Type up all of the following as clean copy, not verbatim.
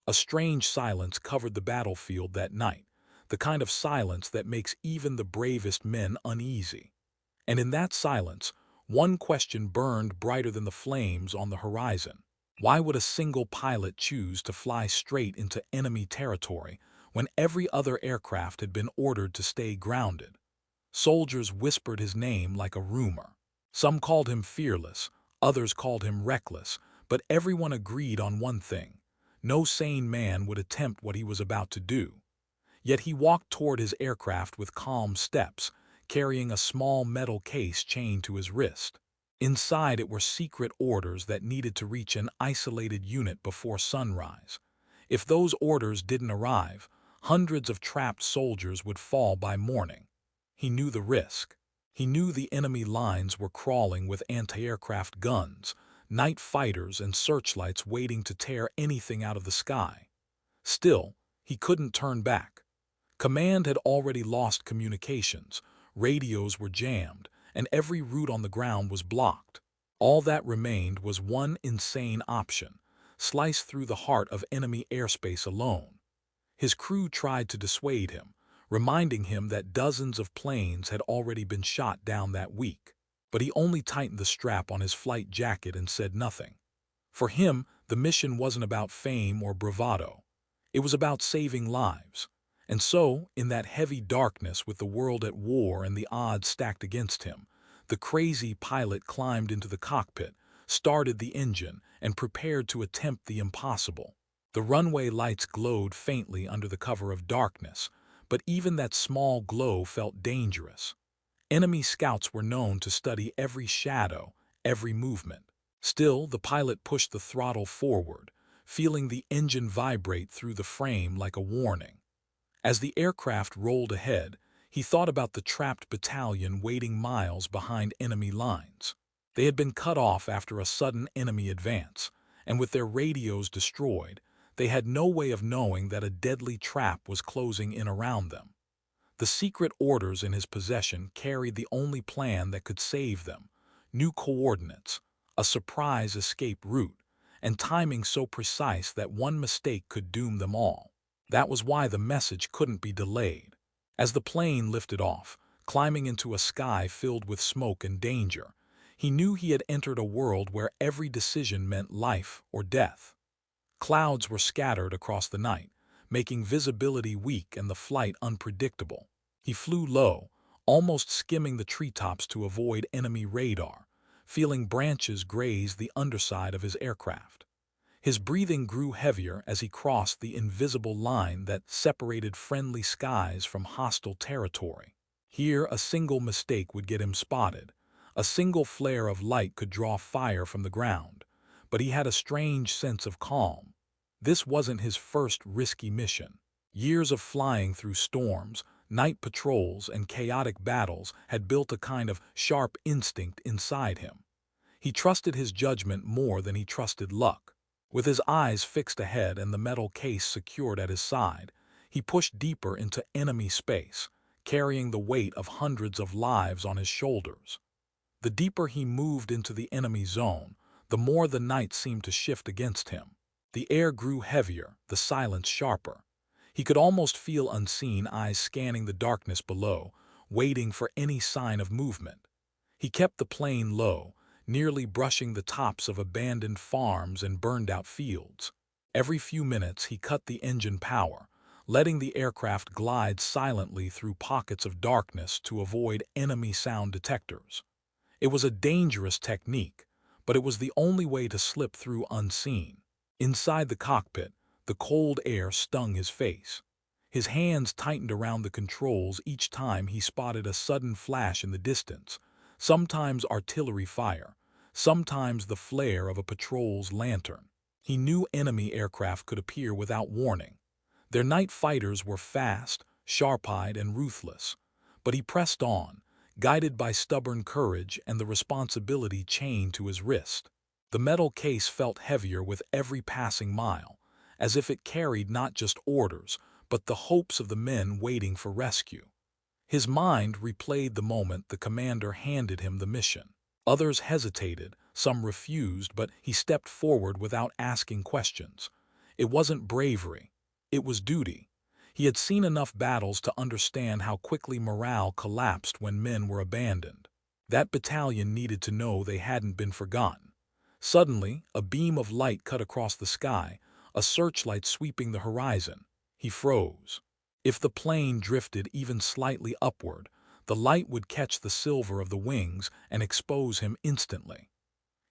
A strange silence covered the battlefield that night, the kind of silence that makes even the bravest men uneasy. And in that silence, one question burned brighter than the flames on the horizon. Why would a single pilot choose to fly straight into enemy territory when every other aircraft had been ordered to stay grounded? Soldiers whispered his name like a rumor. Some called him fearless, others called him reckless, but everyone agreed on one thing: no sane man would attempt what he was about to do. Yet he walked toward his aircraft with calm steps, carrying a small metal case chained to his wrist. Inside it were secret orders that needed to reach an isolated unit before sunrise. If those orders didn't arrive, hundreds of trapped soldiers would fall by morning. He knew the risk. He knew the enemy lines were crawling with anti-aircraft guns, night fighters and searchlights waiting to tear anything out of the sky. Still, he couldn't turn back. Command had already lost communications, radios were jammed, and every route on the ground was blocked. All that remained was one insane option: slice through the heart of enemy airspace alone. His crew tried to dissuade him, reminding him that dozens of planes had already been shot down that week. But he only tightened the strap on his flight jacket and said nothing. For him, the mission wasn't about fame or bravado. It was about saving lives. And so, in that heavy darkness with the world at war and the odds stacked against him, the crazy pilot climbed into the cockpit, started the engine, and prepared to attempt the impossible. The runway lights glowed faintly under the cover of darkness, but even that small glow felt dangerous. Enemy scouts were known to study every shadow, every movement. Still, the pilot pushed the throttle forward, feeling the engine vibrate through the frame like a warning. As the aircraft rolled ahead, he thought about the trapped battalion waiting miles behind enemy lines. They had been cut off after a sudden enemy advance, and with their radios destroyed, they had no way of knowing that a deadly trap was closing in around them. The secret orders in his possession carried the only plan that could save them: new coordinates, a surprise escape route, and timing so precise that one mistake could doom them all. That was why the message couldn't be delayed. As the plane lifted off, climbing into a sky filled with smoke and danger, he knew he had entered a world where every decision meant life or death. Clouds were scattered across the night, making visibility weak and the flight unpredictable. He flew low, almost skimming the treetops to avoid enemy radar, feeling branches graze the underside of his aircraft. His breathing grew heavier as he crossed the invisible line that separated friendly skies from hostile territory. Here, a single mistake would get him spotted. A single flare of light could draw fire from the ground. But he had a strange sense of calm. This wasn't his first risky mission. Years of flying through storms, night patrols, and chaotic battles had built a kind of sharp instinct inside him. He trusted his judgment more than he trusted luck. With his eyes fixed ahead and the metal case secured at his side, he pushed deeper into enemy space, carrying the weight of hundreds of lives on his shoulders. The deeper he moved into the enemy zone, the more the night seemed to shift against him. The air grew heavier, the silence sharper. He could almost feel unseen eyes scanning the darkness below, waiting for any sign of movement. He kept the plane low, nearly brushing the tops of abandoned farms and burned-out fields. Every few minutes he cut the engine power, letting the aircraft glide silently through pockets of darkness to avoid enemy sound detectors. It was a dangerous technique, but it was the only way to slip through unseen. Inside the cockpit, the cold air stung his face. His hands tightened around the controls each time he spotted a sudden flash in the distance, sometimes artillery fire, sometimes the flare of a patrol's lantern. He knew enemy aircraft could appear without warning. Their night fighters were fast, sharp-eyed, and ruthless. But he pressed on, guided by stubborn courage and the responsibility chained to his wrist. The metal case felt heavier with every passing mile, as if it carried not just orders, but the hopes of the men waiting for rescue. His mind replayed the moment the commander handed him the mission. Others hesitated, some refused, but he stepped forward without asking questions. It wasn't bravery. It was duty. He had seen enough battles to understand how quickly morale collapsed when men were abandoned. That battalion needed to know they hadn't been forgotten. Suddenly, a beam of light cut across the sky, a searchlight sweeping the horizon. He froze. If the plane drifted even slightly upward, the light would catch the silver of the wings and expose him instantly.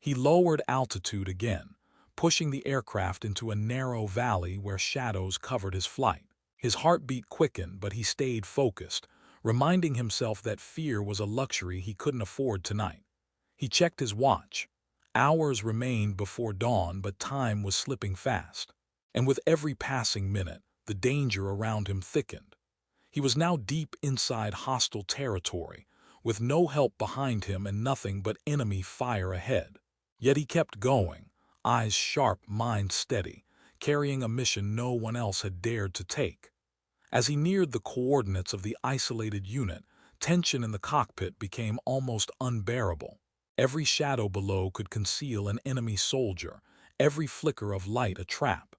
He lowered altitude again, pushing the aircraft into a narrow valley where shadows covered his flight. His heartbeat quickened, but he stayed focused, reminding himself that fear was a luxury he couldn't afford tonight. He checked his watch. Hours remained before dawn, but time was slipping fast. And with every passing minute, the danger around him thickened. He was now deep inside hostile territory, with no help behind him and nothing but enemy fire ahead. Yet he kept going, eyes sharp, mind steady, carrying a mission no one else had dared to take. As he neared the coordinates of the isolated unit, tension in the cockpit became almost unbearable. Every shadow below could conceal an enemy soldier, every flicker of light a trap.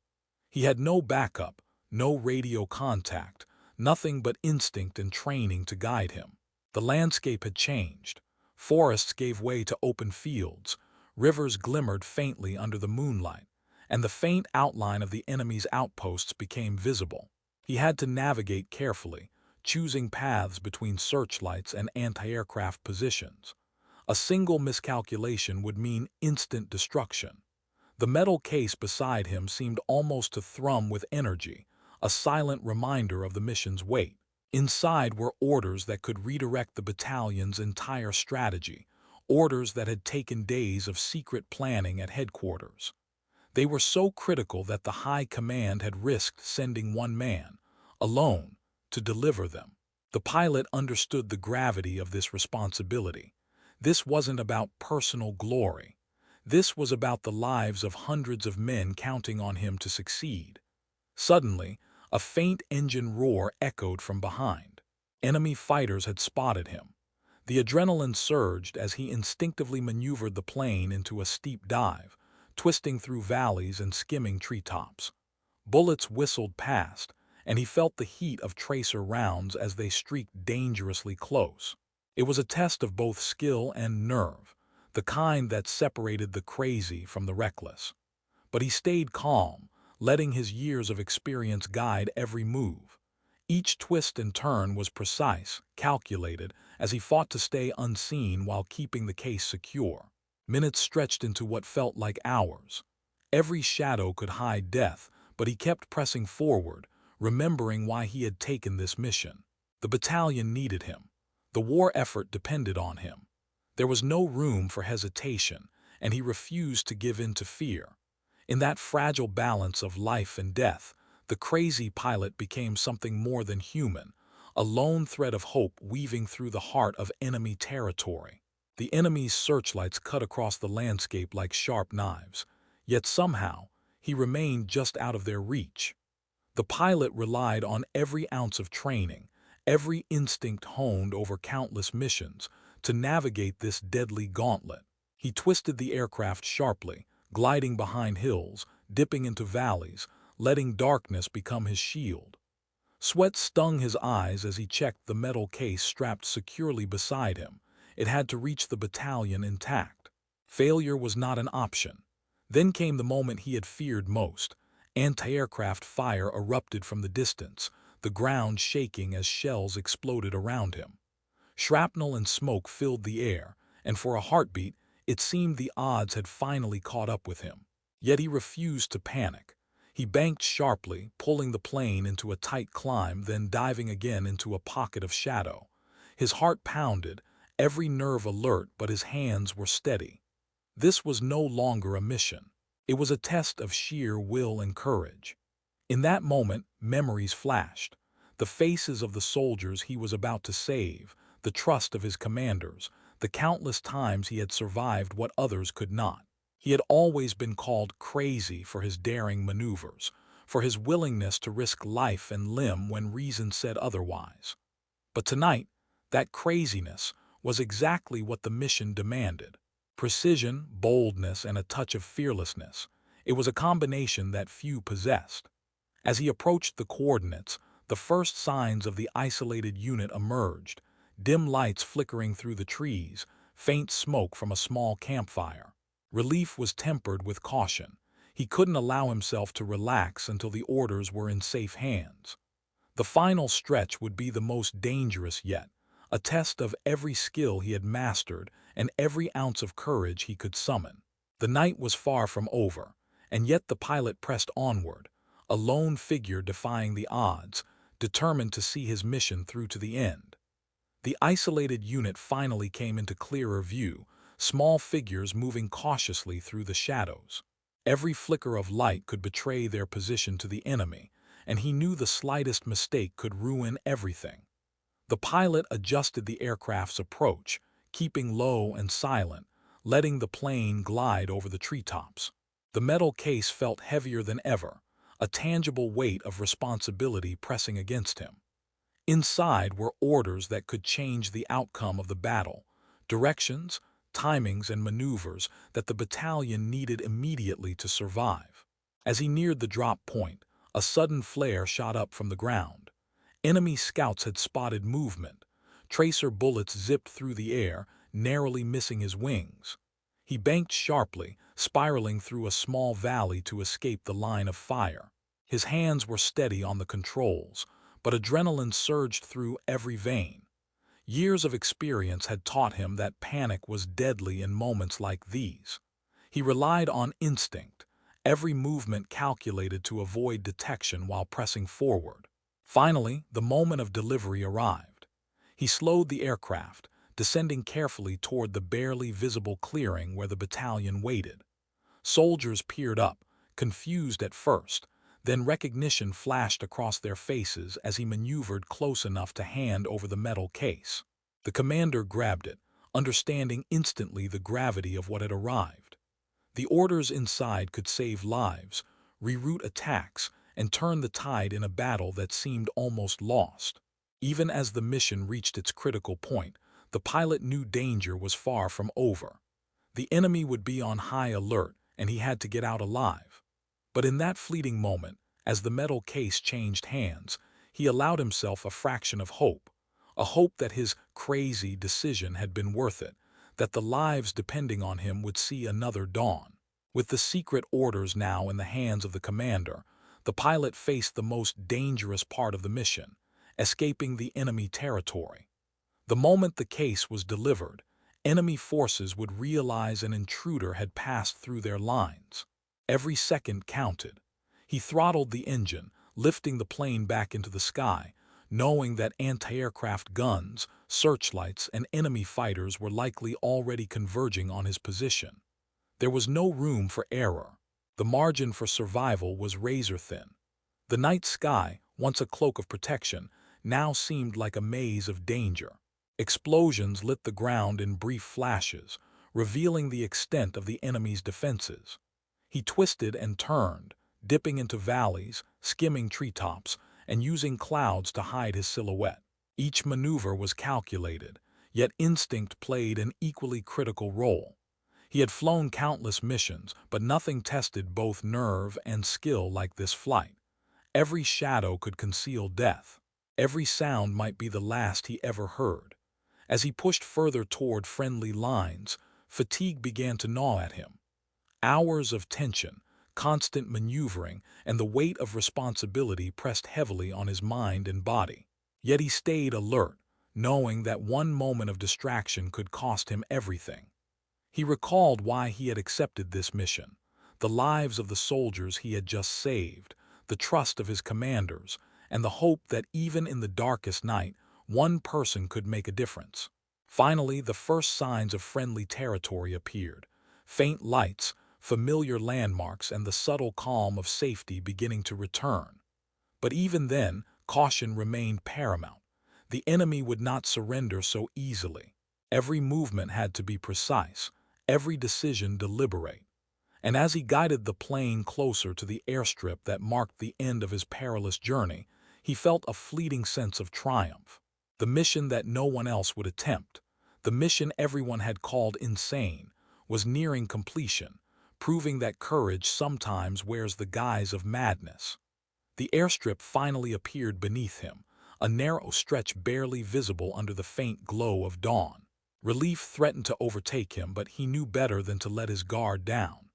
He had no backup, no radio contact, nothing but instinct and training to guide him. The landscape had changed. Forests gave way to open fields, rivers glimmered faintly under the moonlight, and the faint outline of the enemy's outposts became visible. He had to navigate carefully, choosing paths between searchlights and anti-aircraft positions. A single miscalculation would mean instant destruction. The metal case beside him seemed almost to thrum with energy, a silent reminder of the mission's weight. Inside were orders that could redirect the battalion's entire strategy, orders that had taken days of secret planning at headquarters. They were so critical that the high command had risked sending one man, alone, to deliver them. The pilot understood the gravity of this responsibility. This wasn't about personal glory. This was about the lives of hundreds of men counting on him to succeed. Suddenly, a faint engine roar echoed from behind. Enemy fighters had spotted him. The adrenaline surged as he instinctively maneuvered the plane into a steep dive, twisting through valleys and skimming treetops. Bullets whistled past, and he felt the heat of tracer rounds as they streaked dangerously close. It was a test of both skill and nerve, the kind that separated the crazy from the reckless. But he stayed calm, letting his years of experience guide every move. Each twist and turn was precise, calculated, as he fought to stay unseen while keeping the case secure. Minutes stretched into what felt like hours. Every shadow could hide death, but he kept pressing forward, remembering why he had taken this mission. The battalion needed him. The war effort depended on him. There was no room for hesitation, and he refused to give in to fear. In that fragile balance of life and death, the crazy pilot became something more than human, a lone thread of hope weaving through the heart of enemy territory. The enemy's searchlights cut across the landscape like sharp knives, yet somehow he remained just out of their reach. The pilot relied on every ounce of training, every instinct honed over countless missions, to navigate this deadly gauntlet. He twisted the aircraft sharply, gliding behind hills, dipping into valleys, letting darkness become his shield. Sweat stung his eyes as he checked the metal case strapped securely beside him. It had to reach the battalion intact. Failure was not an option. Then came the moment he had feared most. Anti-aircraft fire erupted from the distance, the ground shaking as shells exploded around him. Shrapnel and smoke filled the air, and for a heartbeat, it seemed the odds had finally caught up with him. Yet he refused to panic. He banked sharply, pulling the plane into a tight climb, then diving again into a pocket of shadow. His heart pounded, every nerve alert, but his hands were steady. This was no longer a mission. It was a test of sheer will and courage. In that moment, memories flashed. The faces of the soldiers he was about to save, the trust of his commanders, the countless times he had survived what others could not. He had always been called crazy for his daring maneuvers, for his willingness to risk life and limb when reason said otherwise. But tonight, that craziness was exactly what the mission demanded. Precision, boldness, and a touch of fearlessness. It was a combination that few possessed. As he approached the coordinates, the first signs of the isolated unit emerged, dim lights flickering through the trees, faint smoke from a small campfire. Relief was tempered with caution. He couldn't allow himself to relax until the orders were in safe hands. The final stretch would be the most dangerous yet, a test of every skill he had mastered and every ounce of courage he could summon. The night was far from over, and yet the pilot pressed onward, a lone figure defying the odds, determined to see his mission through to the end. The isolated unit finally came into clearer view, small figures moving cautiously through the shadows. Every flicker of light could betray their position to the enemy, and he knew the slightest mistake could ruin everything. The pilot adjusted the aircraft's approach, keeping low and silent, letting the plane glide over the treetops. The metal case felt heavier than ever, a tangible weight of responsibility pressing against him. Inside were orders that could change the outcome of the battle, directions, timings, and maneuvers that the battalion needed immediately to survive. As he neared the drop point, a sudden flare shot up from the ground. Enemy scouts had spotted movement. Tracer bullets zipped through the air, narrowly missing his wings. He banked sharply, spiraling through a small valley to escape the line of fire. His hands were steady on the controls, but adrenaline surged through every vein. Years of experience had taught him that panic was deadly in moments like these. He relied on instinct, every movement calculated to avoid detection while pressing forward. Finally, the moment of delivery arrived. He slowed the aircraft, descending carefully toward the barely visible clearing where the battalion waited. Soldiers peered up, confused at first, then recognition flashed across their faces as he maneuvered close enough to hand over the metal case. The commander grabbed it, understanding instantly the gravity of what had arrived. The orders inside could save lives, reroute attacks, and turn the tide in a battle that seemed almost lost. Even as the mission reached its critical point, the pilot knew danger was far from over. The enemy would be on high alert, and he had to get out alive. But in that fleeting moment, as the metal case changed hands, he allowed himself a fraction of hope, a hope that his crazy decision had been worth it, that the lives depending on him would see another dawn. With the secret orders now in the hands of the commander, the pilot faced the most dangerous part of the mission, escaping the enemy territory. The moment the case was delivered, enemy forces would realize an intruder had passed through their lines. Every second counted. He throttled the engine, lifting the plane back into the sky, knowing that anti-aircraft guns, searchlights, and enemy fighters were likely already converging on his position. There was no room for error. The margin for survival was razor-thin. The night sky, once a cloak of protection, now seemed like a maze of danger. Explosions lit the ground in brief flashes, revealing the extent of the enemy's defenses. He twisted and turned, dipping into valleys, skimming treetops, and using clouds to hide his silhouette. Each maneuver was calculated, yet instinct played an equally critical role. He had flown countless missions, but nothing tested both nerve and skill like this flight. Every shadow could conceal death. Every sound might be the last he ever heard. As he pushed further toward friendly lines, fatigue began to gnaw at him. Hours of tension, constant maneuvering, and the weight of responsibility pressed heavily on his mind and body. Yet he stayed alert, knowing that one moment of distraction could cost him everything. He recalled why he had accepted this mission: the lives of the soldiers he had just saved, the trust of his commanders, and the hope that even in the darkest night, one person could make a difference. Finally, the first signs of friendly territory appeared: faint lights, familiar landmarks, and the subtle calm of safety beginning to return. But even then, caution remained paramount. The enemy would not surrender so easily. Every movement had to be precise, every decision deliberate. And as he guided the plane closer to the airstrip that marked the end of his perilous journey, he felt a fleeting sense of triumph. The mission that no one else would attempt, the mission everyone had called insane, was nearing completion, proving that courage sometimes wears the guise of madness. The airstrip finally appeared beneath him, a narrow stretch barely visible under the faint glow of dawn. Relief threatened to overtake him, but he knew better than to let his guard down.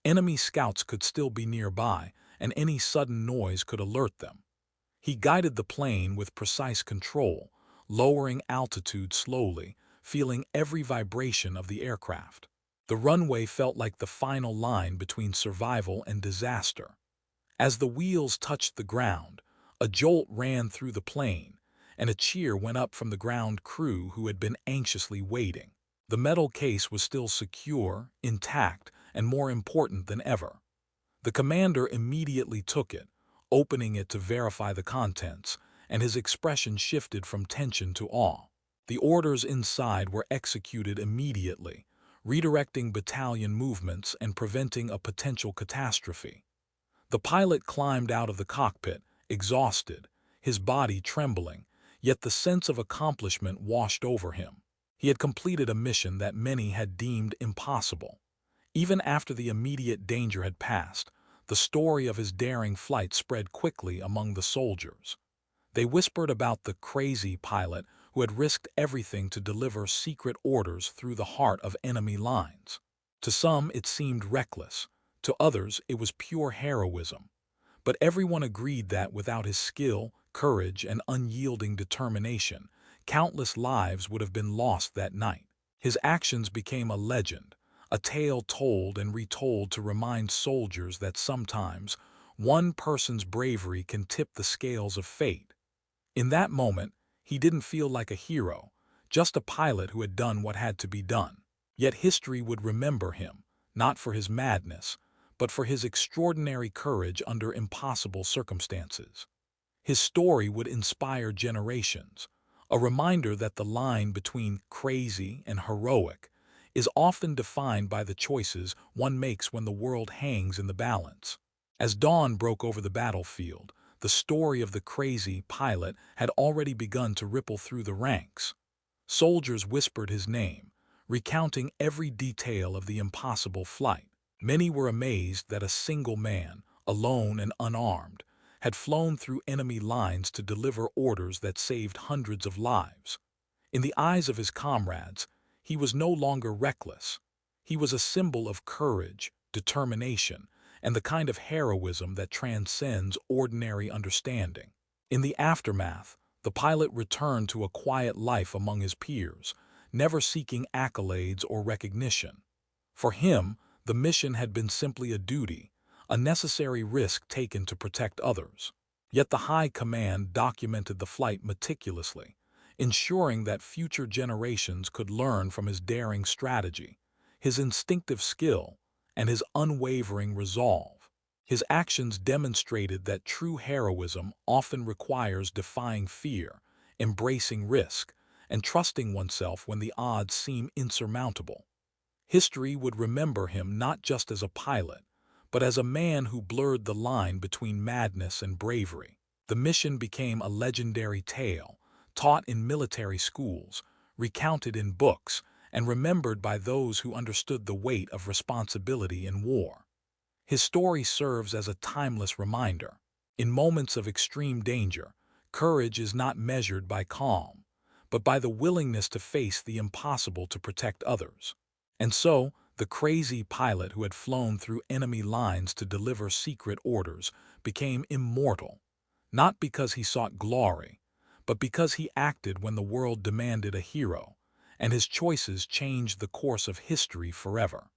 Enemy scouts could still be nearby, and any sudden noise could alert them. He guided the plane with precise control, lowering altitude slowly, feeling every vibration of the aircraft. The runway felt like the final line between survival and disaster. As the wheels touched the ground, a jolt ran through the plane, and a cheer went up from the ground crew who had been anxiously waiting. The metal case was still secure, intact, and more important than ever. The commander immediately took it, opening it to verify the contents, and his expression shifted from tension to awe. The orders inside were executed immediately, redirecting battalion movements and preventing a potential catastrophe. The pilot climbed out of the cockpit, exhausted, his body trembling, yet the sense of accomplishment washed over him. He had completed a mission that many had deemed impossible. Even after the immediate danger had passed, the story of his daring flight spread quickly among the soldiers. They whispered about the crazy pilot who had risked everything to deliver secret orders through the heart of enemy lines. To some, it seemed reckless. To others, it was pure heroism. But everyone agreed that without his skill, courage, and unyielding determination, countless lives would have been lost that night. His actions became a legend, a tale told and retold to remind soldiers that sometimes one person's bravery can tip the scales of fate. In that moment, he didn't feel like a hero, just a pilot who had done what had to be done. Yet history would remember him, not for his madness, but for his extraordinary courage under impossible circumstances. His story would inspire generations, a reminder that the line between crazy and heroic is often defined by the choices one makes when the world hangs in the balance. As dawn broke over the battlefield, the story of the crazy pilot had already begun to ripple through the ranks. Soldiers whispered his name, recounting every detail of the impossible flight. Many were amazed that a single man, alone and unarmed, had flown through enemy lines to deliver orders that saved hundreds of lives. In the eyes of his comrades, he was no longer reckless. He was a symbol of courage, determination, and the kind of heroism that transcends ordinary understanding. In the aftermath, the pilot returned to a quiet life among his peers, never seeking accolades or recognition. For him, the mission had been simply a duty, a necessary risk taken to protect others. Yet the high command documented the flight meticulously, ensuring that future generations could learn from his daring strategy, his instinctive skill, and his unwavering resolve. His actions demonstrated that true heroism often requires defying fear, embracing risk, and trusting oneself when the odds seem insurmountable. History would remember him not just as a pilot, but as a man who blurred the line between madness and bravery. The mission became a legendary tale, taught in military schools, recounted in books, and remembered by those who understood the weight of responsibility in war. His story serves as a timeless reminder. In moments of extreme danger, courage is not measured by calm, but by the willingness to face the impossible to protect others. And so, the crazy pilot who had flown through enemy lines to deliver secret orders became immortal, not because he sought glory, but because he acted when the world demanded a hero, and his choices changed the course of history forever.